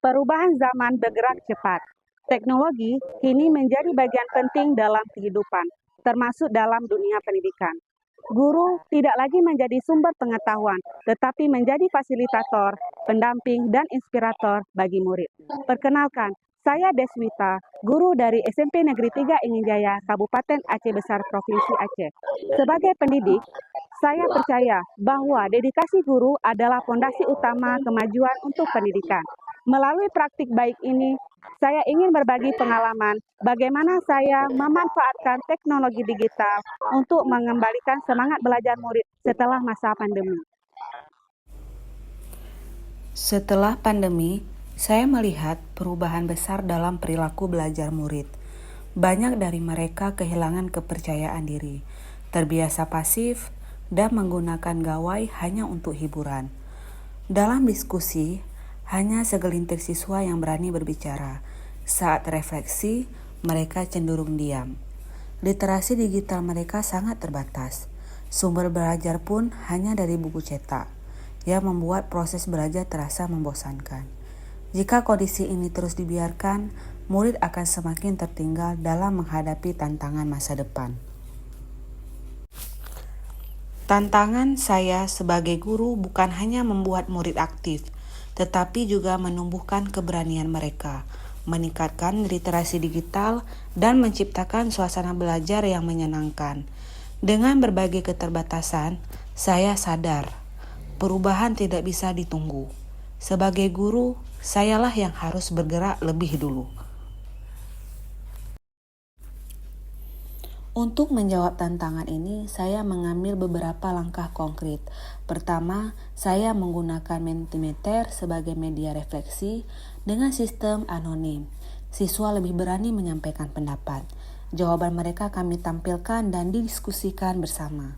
Perubahan zaman bergerak cepat. Teknologi kini menjadi bagian penting dalam kehidupan, termasuk dalam dunia pendidikan. Guru tidak lagi menjadi sumber pengetahuan, tetapi menjadi fasilitator, pendamping, dan inspirator bagi murid. Perkenalkan, saya Deswita, guru dari SMP Negeri 3 Inginjaya, Kabupaten Aceh Besar, Provinsi Aceh. Sebagai pendidik, saya percaya bahwa dedikasi guru adalah fondasi utama kemajuan untuk pendidikan. Melalui praktik baik ini, saya ingin berbagi pengalaman bagaimana saya memanfaatkan teknologi digital untuk mengembalikan semangat belajar murid setelah masa pandemi. Setelah pandemi, saya melihat perubahan besar dalam perilaku belajar murid. Banyak dari mereka kehilangan kepercayaan diri, terbiasa pasif, dan menggunakan gawai hanya untuk hiburan. Dalam diskusi, hanya segelintir siswa yang berani berbicara. Saat refleksi, mereka cenderung diam. Literasi digital mereka sangat terbatas. Sumber belajar pun hanya dari buku cetak, yang membuat proses belajar terasa membosankan. Jika kondisi ini terus dibiarkan, murid akan semakin tertinggal dalam menghadapi tantangan masa depan. Tantangan saya sebagai guru bukan hanya membuat murid aktif, tetapi juga menumbuhkan keberanian mereka, meningkatkan literasi digital, dan menciptakan suasana belajar yang menyenangkan. Dengan berbagai keterbatasan, saya sadar perubahan tidak bisa ditunggu. Sebagai guru, sayalah yang harus bergerak lebih dulu. Untuk menjawab tantangan ini, saya mengambil beberapa langkah konkret. Pertama, saya menggunakan Mentimeter sebagai media refleksi dengan sistem anonim. Siswa lebih berani menyampaikan pendapat. Jawaban mereka kami tampilkan dan didiskusikan bersama,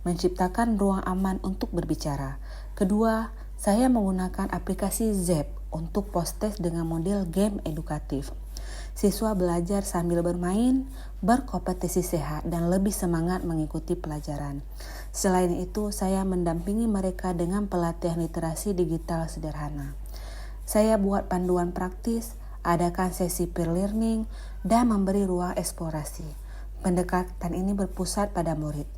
menciptakan ruang aman untuk berbicara. Kedua, saya menggunakan aplikasi Zep untuk post-test dengan model game edukatif. Siswa belajar sambil bermain, berkompetisi sehat, dan lebih semangat mengikuti pelajaran. Selain itu, saya mendampingi mereka dengan pelatihan literasi digital sederhana. Saya buat panduan praktis, adakan sesi peer learning, dan memberi ruang eksplorasi. Pendekatan ini berpusat pada murid,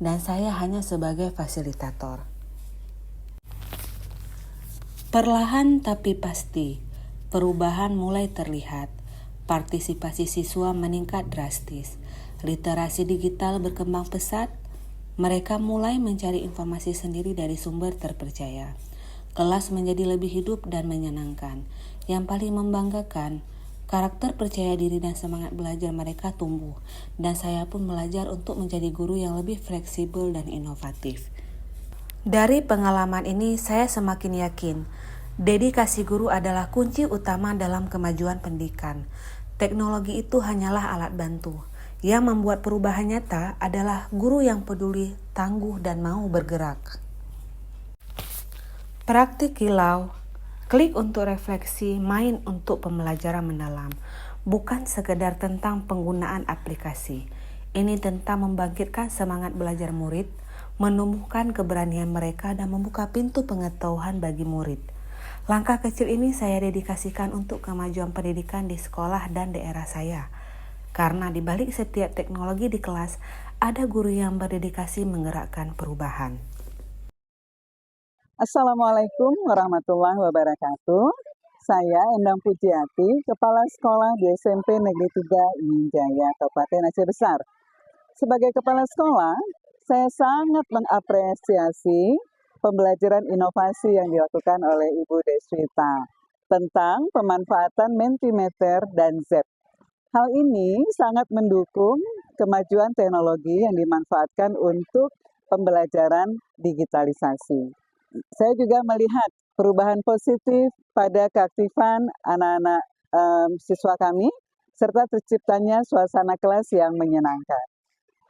dan saya hanya sebagai fasilitator. Perlahan tapi pasti, perubahan mulai terlihat. Partisipasi siswa meningkat drastis. Literasi digital berkembang pesat. Mereka mulai mencari informasi sendiri dari sumber terpercaya. Kelas menjadi lebih hidup dan menyenangkan. Yang paling membanggakan, karakter percaya diri dan semangat belajar mereka tumbuh. Dan saya pun belajar untuk menjadi guru yang lebih fleksibel dan inovatif. Dari pengalaman ini, saya semakin yakin dedikasi guru adalah kunci utama dalam kemajuan pendidikan. Teknologi itu hanyalah alat bantu. Yang membuat perubahan nyata adalah guru yang peduli, tangguh, dan mau bergerak. Praktik kilau, klik untuk refleksi, main untuk pembelajaran mendalam. Bukan sekedar tentang penggunaan aplikasi. Ini tentang membangkitkan semangat belajar murid, menumbuhkan keberanian mereka, dan membuka pintu pengetahuan bagi murid. Langkah kecil ini saya dedikasikan untuk kemajuan pendidikan di sekolah dan daerah saya. Karena di balik setiap teknologi di kelas, ada guru yang berdedikasi menggerakkan perubahan. Assalamualaikum warahmatullahi wabarakatuh. Saya Endang Pujiati, Kepala Sekolah di SMP Negeri 3 Inginjaya, Kabupaten Aceh Besar. Sebagai Kepala Sekolah, saya sangat mengapresiasi pembelajaran inovasi yang dilakukan oleh Ibu Deswita tentang pemanfaatan Mentimeter dan Zep. Hal ini sangat mendukung kemajuan teknologi yang dimanfaatkan untuk pembelajaran digitalisasi. Saya juga melihat perubahan positif pada keaktifan anak-anak siswa kami, serta terciptanya suasana kelas yang menyenangkan.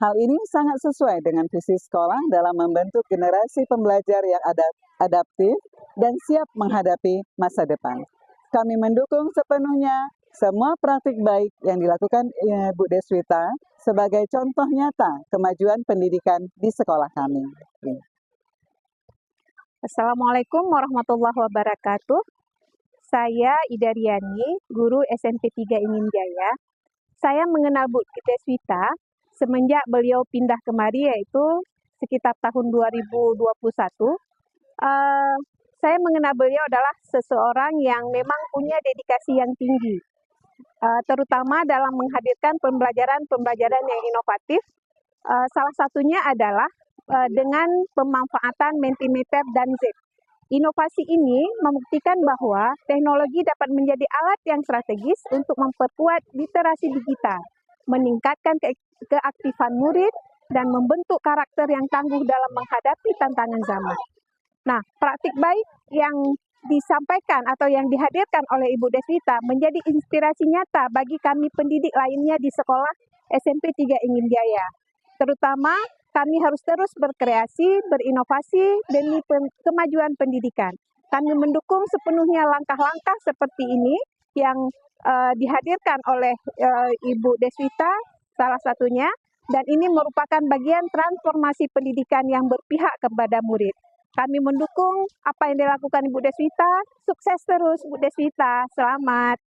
Hal ini sangat sesuai dengan visi sekolah dalam membentuk generasi pembelajar yang adaptif dan siap menghadapi masa depan. Kami mendukung sepenuhnya semua praktik baik yang dilakukan Bu Deswita sebagai contoh nyata kemajuan pendidikan di sekolah kami. Assalamualaikum warahmatullahi wabarakatuh. Saya Ida Riani, guru SMP 3 Ingin Jaya. Saya mengenal Bu Deswita semenjak beliau pindah kemari, yaitu sekitar tahun 2021. Saya mengenal beliau adalah seseorang yang memang punya dedikasi yang tinggi, terutama dalam menghadirkan pembelajaran yang inovatif. Salah satunya adalah dengan pemanfaatan Mentimeter dan Z. Inovasi ini membuktikan bahwa teknologi dapat menjadi alat yang strategis untuk memperkuat literasi digital, meningkatkan keaktifan murid, dan membentuk karakter yang tangguh dalam menghadapi tantangan zaman. Nah, praktik baik yang disampaikan atau yang dihadirkan oleh Ibu Deswita menjadi inspirasi nyata bagi kami pendidik lainnya di sekolah SMP 3 Ingin Jaya. Terutama kami harus terus berkreasi, berinovasi demi kemajuan pendidikan. Kami mendukung sepenuhnya langkah-langkah seperti ini yang dihadirkan oleh Ibu Deswita salah satunya, dan ini merupakan bagian transformasi pendidikan yang berpihak kepada murid. Kami mendukung apa yang dilakukan Ibu Deswita. Sukses terus Bu Deswita, selamat.